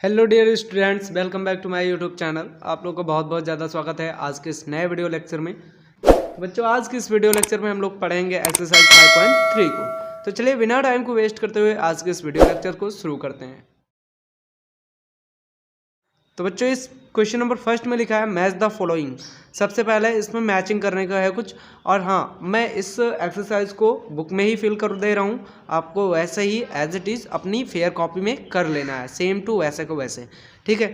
Hello dear students, welcome back to my YouTube channel. आप लोगों को बहुत बहुत ज़्यादा स्वागत है आज के इस नए वीडियो लेक्चर में। बच्चों, आज के इस वीडियो लेक्चर में हम लोग पढ़ेंगे एक्सरसाइज 5.3 को। तो चलिए बिना टाइम को वेस्ट करते हुए आज के इस वीडियो लेक्चर को शुरू करते हैं। तो बच्चों, इस क्वेश्चन नंबर फर्स्ट में लिखा है मैच द फॉलोइंग। सबसे पहले इसमें मैचिंग करने का है कुछ, और हाँ, मैं इस एक्सरसाइज को बुक में ही फिल कर दे रहा हूँ। आपको वैसे ही एज इट इज़ अपनी फेयर कॉपी में कर लेना है, सेम टू वैसे को वैसे, ठीक है।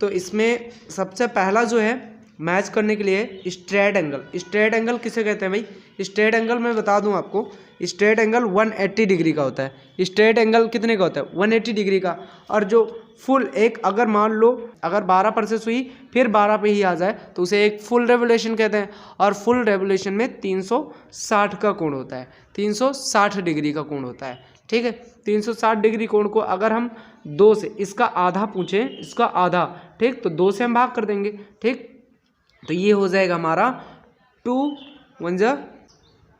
तो इसमें सबसे पहला जो है मैच करने के लिए स्ट्रेट एंगल। स्ट्रेट एंगल किसे कहते हैं भाई? स्ट्रेट एंगल मैं बता दूं आपको, स्ट्रेट एंगल 180 डिग्री का होता है। स्ट्रेट एंगल कितने का होता है? 180 डिग्री का। और जो फुल एक, अगर मान लो अगर 12 पर से सुई फिर 12 पे ही आ जाए तो उसे एक फुल रेवोल्यूशन कहते हैं। और फुल रेवोल्यूशन में 360 का कोण होता है, 360 डिग्री का कोण होता है, ठीक है। 360 डिग्री कोण को अगर हम 2 से इसका आधा पूछें, इसका आधा, ठीक, तो 2 से हम भाग कर देंगे, ठीक। तो ये हो जाएगा हमारा 2 1 जा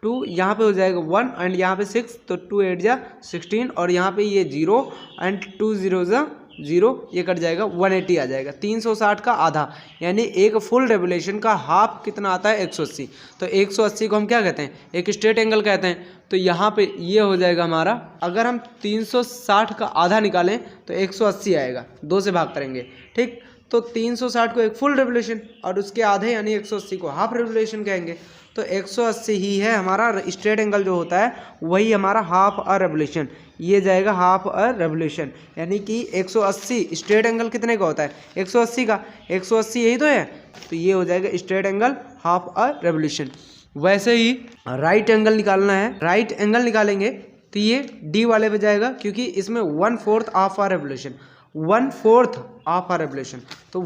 2, यहाँ पे हो जाएगा 1 एंड यहाँ पे 6, तो 2 8 जा 16, और यहाँ पे ये 0 एंड 2 0 जा 0, ये कट जाएगा, 180 आ जाएगा। 360 का आधा यानी एक फुल रेवोल्यूशन का हाफ कितना आता है? 180। तो 180 को हम क्या कहते हैं? एक स्ट्रेट एंगल कहते हैं। तो यहाँ पे ये हो जाएगा हमारा, अगर हम 360 का आधा निकालें तो 180 आएगा, 2 से भाग करेंगे, ठीक। तो 360 को एक फुल रेवोल्यूशन और उसके आधे यानी 180 को हाफ रेवोल्यूशन कहेंगे। तो 180 ही है हमारा स्ट्रेट एंगल जो होता है, वही हमारा हाफ अ रेवोल्यूशन, ये जाएगा हाफ अ रेवोल्यूशन। यानी कि 180 स्ट्रेट एंगल कितने का होता है? 180 का। 180 यही तो है, तो ये हो जाएगा straight angle half a revolution. वैसे ही राइट एंगल निकालना है। राइट एंगल निकालेंगे तो ये डी वाले पे जाएगा, क्योंकि इसमें 1/4 of a revolution, 1/4 of a revolution, तो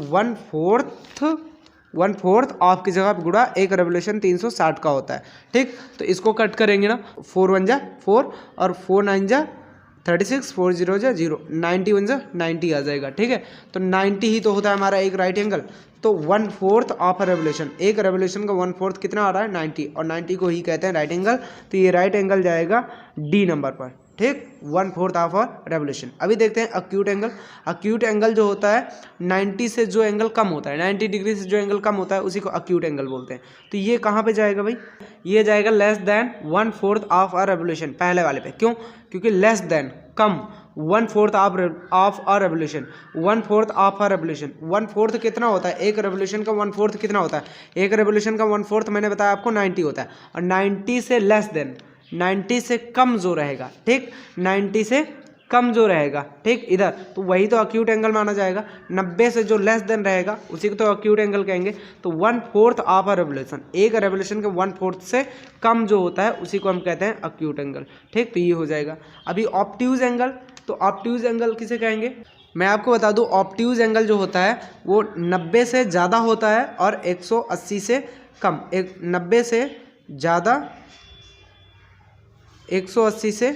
1/4 ऑफ की जगह पे गुणा एक रेवोल्यूशन 360 का होता है, ठीक। तो इसको कट करेंगे ना, 4 1 जा 4 और 4 9 जा 36, 4 0 जा 0, 90 1 जा 90 आ जाएगा, ठीक है। तो 90 ही तो होता है हमारा एक राइट एंगल। तो 1/4 ऑफ अ रेवोल्यूशन, एक रेवोल्यूशन का 1/4 कितना आ रहा है? 90, और 90 को ही कहते हैं राइट एंगल। तो ये राइट एंगल जाएगा डी नंबर पर, ठीक, 1/4 ऑफ अ रेवोल्यूशन। अभी देखते हैं अक्यूट एंगल। अक्यूट एंगल जो होता है 90 से जो एंगल कम होता है, 90 डिग्री से जो एंगल कम होता है उसी को अक्यूट एंगल बोलते हैं। तो ये कहाँ पे जाएगा भाई? ये जाएगा less than 1/4 of a revolution, पहले वाले पे। क्यों? क्योंकि less than, come, 1/4 of a revolution, 1/4 of a revolution. 1/4 कितना होता है? एक रेवोल्यूशन का 1/4 कितना होता है? एक रेवोल्यूशन का 1/4 मैंने बताया आपको 90 होता है। और 90 से लेस देन, 90 से कम जो रहेगा, ठीक, 90 से कम जो रहेगा, ठीक, इधर, तो वही तो अक्यूट एंगल माना जाएगा। 90 से जो लेस देन रहेगा उसी को तो अक्यूट एंगल कहेंगे। तो 1/4 ऑफ अ रेवोल्यूशन, एक रेवोल्यूशन के 1/4 से कम जो होता है उसी को हम कहते हैं अक्यूट एंगल, ठीक। तो ये हो जाएगा। अभी ऑब्ट्यूज एंगल, तो ऑब्ट्यूज एंगल किसे कहेंगे? मैं आपको बता दूं, ऑब्ट्यूज एंगल जो होता है वो 90 से ज़्यादा होता है और 180 से कम, 90 से ज़्यादा, 180 से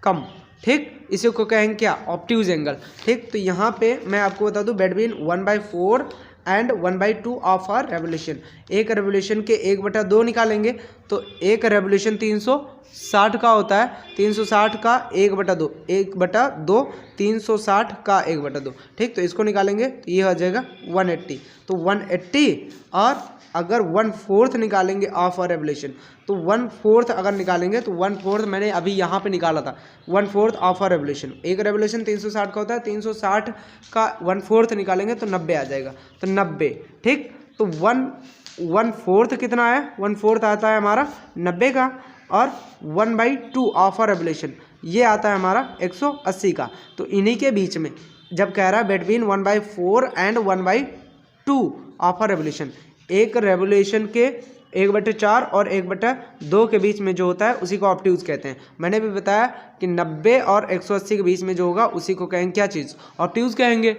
कम, ठीक, इसी को कहेंगे क्या? ऑब्ट्यूज एंगल, ठीक। तो यहाँ पे मैं आपको बता दूं, between 1/4 and 1/2 of a revolution. एक रेवोल्यूशन के 1/2 निकालेंगे तो एक रेवोल्यूशन 360 का होता है, 360 का 1/2, 1/2, 360 का 1/2, ठीक। तो इसको निकालेंगे तो ये हो जाएगा 180। तो 180, और अगर 1/4 निकालेंगे ऑफ अ रेवोल्यूशन, तो 1/4 अगर निकालेंगे तो 1/4 मैंने अभी यहाँ पे निकाला था, 1/4 ऑफ अ रेवोल्यूशन। एक रेवोल्यूशन 360 का होता है, 360 का 1/4 निकालेंगे तो 90 आ जाएगा, तो 90, ठीक। तो 1/4 कितना है? 1/4 आता है हमारा 90 का, और 1/2 ऑफ अ रेवोल्यूशन ये आता है हमारा 180 का। तो इन्हीं के बीच में जब कह रहा है between 1/4 and 1/2 of a revolution, एक रेवोल्यूशन के 1/4 और 1/2 के बीच में जो होता है उसी को ऑब्ट्यूज कहते हैं। मैंने भी बताया कि 90 और 180 के बीच में जो होगा उसी को कहेंगे क्या चीज़? ऑब्ट्यूज कहेंगे।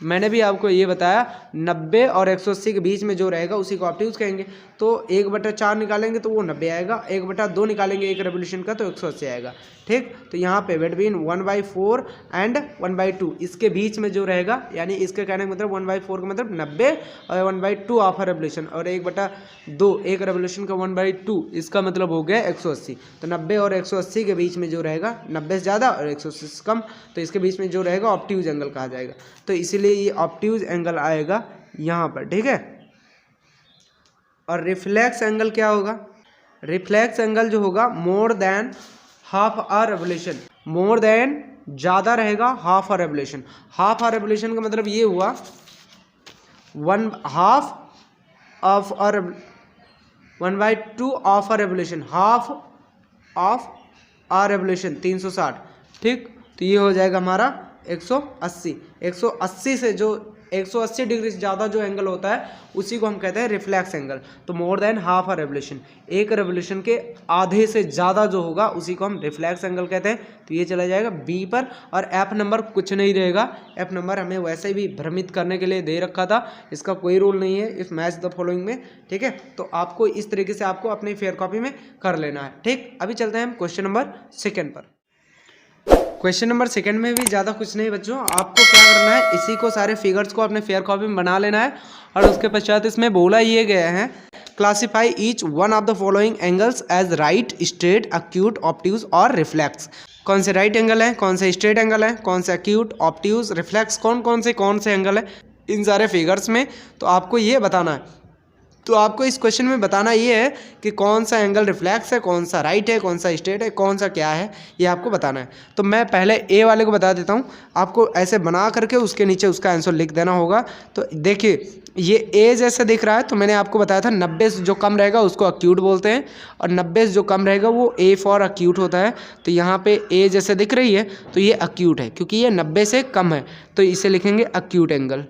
मैंने भी आपको ये बताया 90 और 180 के बीच में जो रहेगा उसी को ऑब्ट्यूज कहेंगे। तो 1/4 निकालेंगे तो वो 90 आएगा, 1/2 निकालेंगे एक रेवोल्यूशन का तो 180 आएगा, ठीक। तो यहाँ पे बिटवीन 1/4 एंड 1/2 इसके बीच में जो रहेगा, यानी इसके कहने का मतलब 1/4 का मतलब 90 और 1/2 ऑफ रेवोल्यूशन, और 1/2 एक रेवोल्यूशन का 1/2 इसका मतलब हो गया 180। तो 90 और 180 के बीच में जो रहेगा, 90 से ज़्यादा और 180 से कम, तो इसके बीच में जो रहेगा ऑब्ट्यूज एंगल कहा जाएगा। तो इसीलिए ये ऑब्ट्यूज एंगल आएगा यहाँ पर, ठीक है। और रिफ्लेक्स एंगल क्या होगा? रिफ्लेक्स एंगल जो होगा more than half a revolution, more than ज़्यादा रहेगा half a revolution. Half a revolution का मतलब ये हुआ 1/2 of a 1/2 of a revolution, half of a revolution 360, ठीक। तो ये हो जाएगा हमारा 180। 180 से जो 180 डिग्री से ज़्यादा जो एंगल होता है उसी को हम कहते हैं रिफ्लेक्स एंगल। तो मोर देन हाफ आ रेवोल्यूशन, एक रेवोल्यूशन के आधे से ज़्यादा जो होगा उसी को हम रिफ्लेक्स एंगल कहते हैं। तो ये चला जाएगा बी पर, और एफ नंबर कुछ नहीं रहेगा। एफ नंबर हमें वैसे भी भ्रमित करने के लिए दे रखा था, इसका कोई रूल नहीं है इस मैच द फॉलोइंग में, ठीक है। तो आपको इस तरीके से आपको अपनी फेयर कॉपी में कर लेना है, ठीक। अभी चलते हैं हम क्वेश्चन नंबर 2 पर। क्वेश्चन नंबर 2 में भी ज़्यादा कुछ नहीं बच्चों, आपको क्या करना है, इसी को सारे फिगर्स को अपने फेयर कॉपी में बना लेना है। और उसके पश्चात इसमें बोला ये गया है, classify each one of the following angles as right, straight, acute, obtuse और रिफ्लेक्स। कौन से राइट एंगल है, कौन से स्ट्रेट एंगल है, कौन से एक्यूट, ऑब्ट्यूज, रिफ्लेक्स, कौन से एंगल है इन सारे फिगर्स में, तो आपको ये बताना है। तो आपको इस क्वेश्चन में बताना ये है कि कौन सा एंगल रिफ्लेक्स है, कौन सा राइट है, कौन सा स्ट्रेट है, कौन सा क्या है, ये आपको बताना है। तो मैं पहले ए वाले को बता देता हूँ, आपको ऐसे बना करके उसके नीचे उसका आंसर लिख देना होगा। तो देखिए ये ए जैसे दिख रहा है, तो मैंने आपको बताया था 90 से जो कम रहेगा उसको एक्यूट बोलते हैं, और 90 से जो कम रहेगा वो ए फॉर एक्यूट होता है। तो यहाँ पे ए जैसे दिख रही है तो ये एक्यूट है, क्योंकि ये 90 से कम है, तो इसे लिखेंगे एक्यूट एंगल।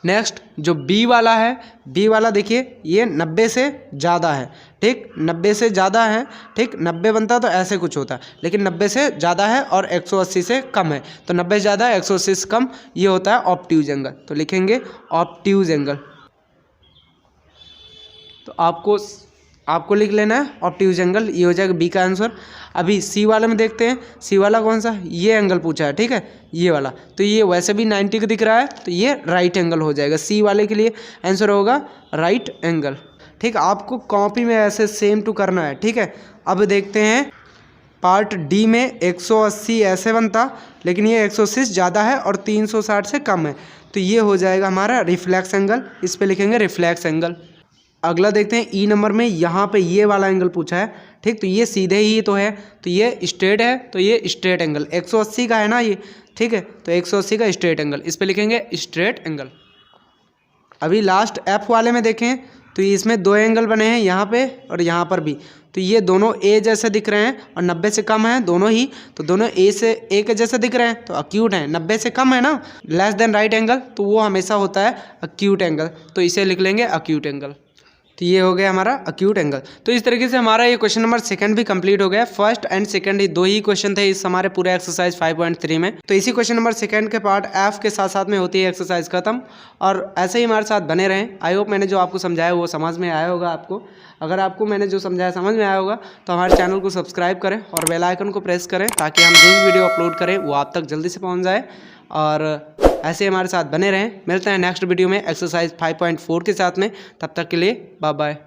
नेक्स्ट जो बी वाला है, बी वाला देखिए ये 90 से ज़्यादा है, ठीक। 90 से ज़्यादा है, ठीक। 90 बनता तो ऐसे कुछ होता है, लेकिन 90 से ज़्यादा है और 180 से कम है। तो 90 से ज़्यादा 180 से कम, ये होता है ऑब्ट्यूज एंगल। तो लिखेंगे ऑब्ट्यूज एंगल। तो आपको लिख लेना है ऑब्ट्यूज एंगल, ये हो जाएगा बी का आंसर। अभी सी वाले में देखते हैं, सी वाला कौन सा, ये एंगल पूछा है, ठीक है, ये वाला। तो ये वैसे भी 90 का दिख रहा है, तो ये राइट एंगल हो जाएगा। सी वाले के लिए आंसर होगा राइट एंगल, ठीक। आपको कॉपी में ऐसे सेम टू करना है, ठीक है। अब देखते हैं पार्ट डी में 180 ऐसे बनता, लेकिन ये 180 से ज़्यादा है और 360 से कम है, तो ये हो जाएगा हमारा रिफ्लेक्स एंगल। इस पर लिखेंगे रिफ्लेक्स एंगल। अगला देखते हैं ई नंबर में, यहाँ पे ये वाला एंगल पूछा है, ठीक। तो ये सीधे ही तो है, तो ये स्ट्रेट है, तो ये स्ट्रेट एंगल 180 का है ना ये, ठीक है। तो 180 का स्ट्रेट एंगल, इस पे लिखेंगे स्ट्रेट एंगल। अभी लास्ट एफ वाले में देखें तो इसमें 2 एंगल बने हैं, यहाँ पे और यहाँ पर भी। तो ये दोनों ए जैसे दिख रहे हैं और 90 से कम है दोनों ही, तो दोनों ए के जैसे दिख रहे हैं, तो एक्यूट हैं। 90 से कम है ना, लेस देन राइट एंगल, तो वो हमेशा होता है एक्यूट एंगल, तो इसे लिख लेंगे एक्यूट एंगल। तो ये हो गया हमारा एक्यूट एंगल। तो इस तरीके से हमारा ये क्वेश्चन नंबर 2 भी कंप्लीट हो गया। First and second he 2 he question थे इस हमारे पूरे एक्सरसाइज 5.3 में। तो इसी क्वेश्चन नंबर 2 के पार्ट एफ के साथ साथ में होती है एक्सरसाइज खत्म, और ऐसे ही हमारे साथ बने रहें। आई होप मैंने जो आपको समझाया वो समझ में आया होगा आपको। अगर आपको मैंने जो समझाया समझ में आया होगा तो हमारे चैनल को सब्सक्राइब करें और बेल आइकन को प्रेस करें, ताकि हम जो भी वीडियो अपलोड करें वो आप तक जल्दी से पहुँच जाए। और ऐसे हमारे साथ बने रहें। मिलते हैं नेक्स्ट वीडियो में एक्सरसाइज 5.4 के साथ में। तब तक के लिए बाय बाय।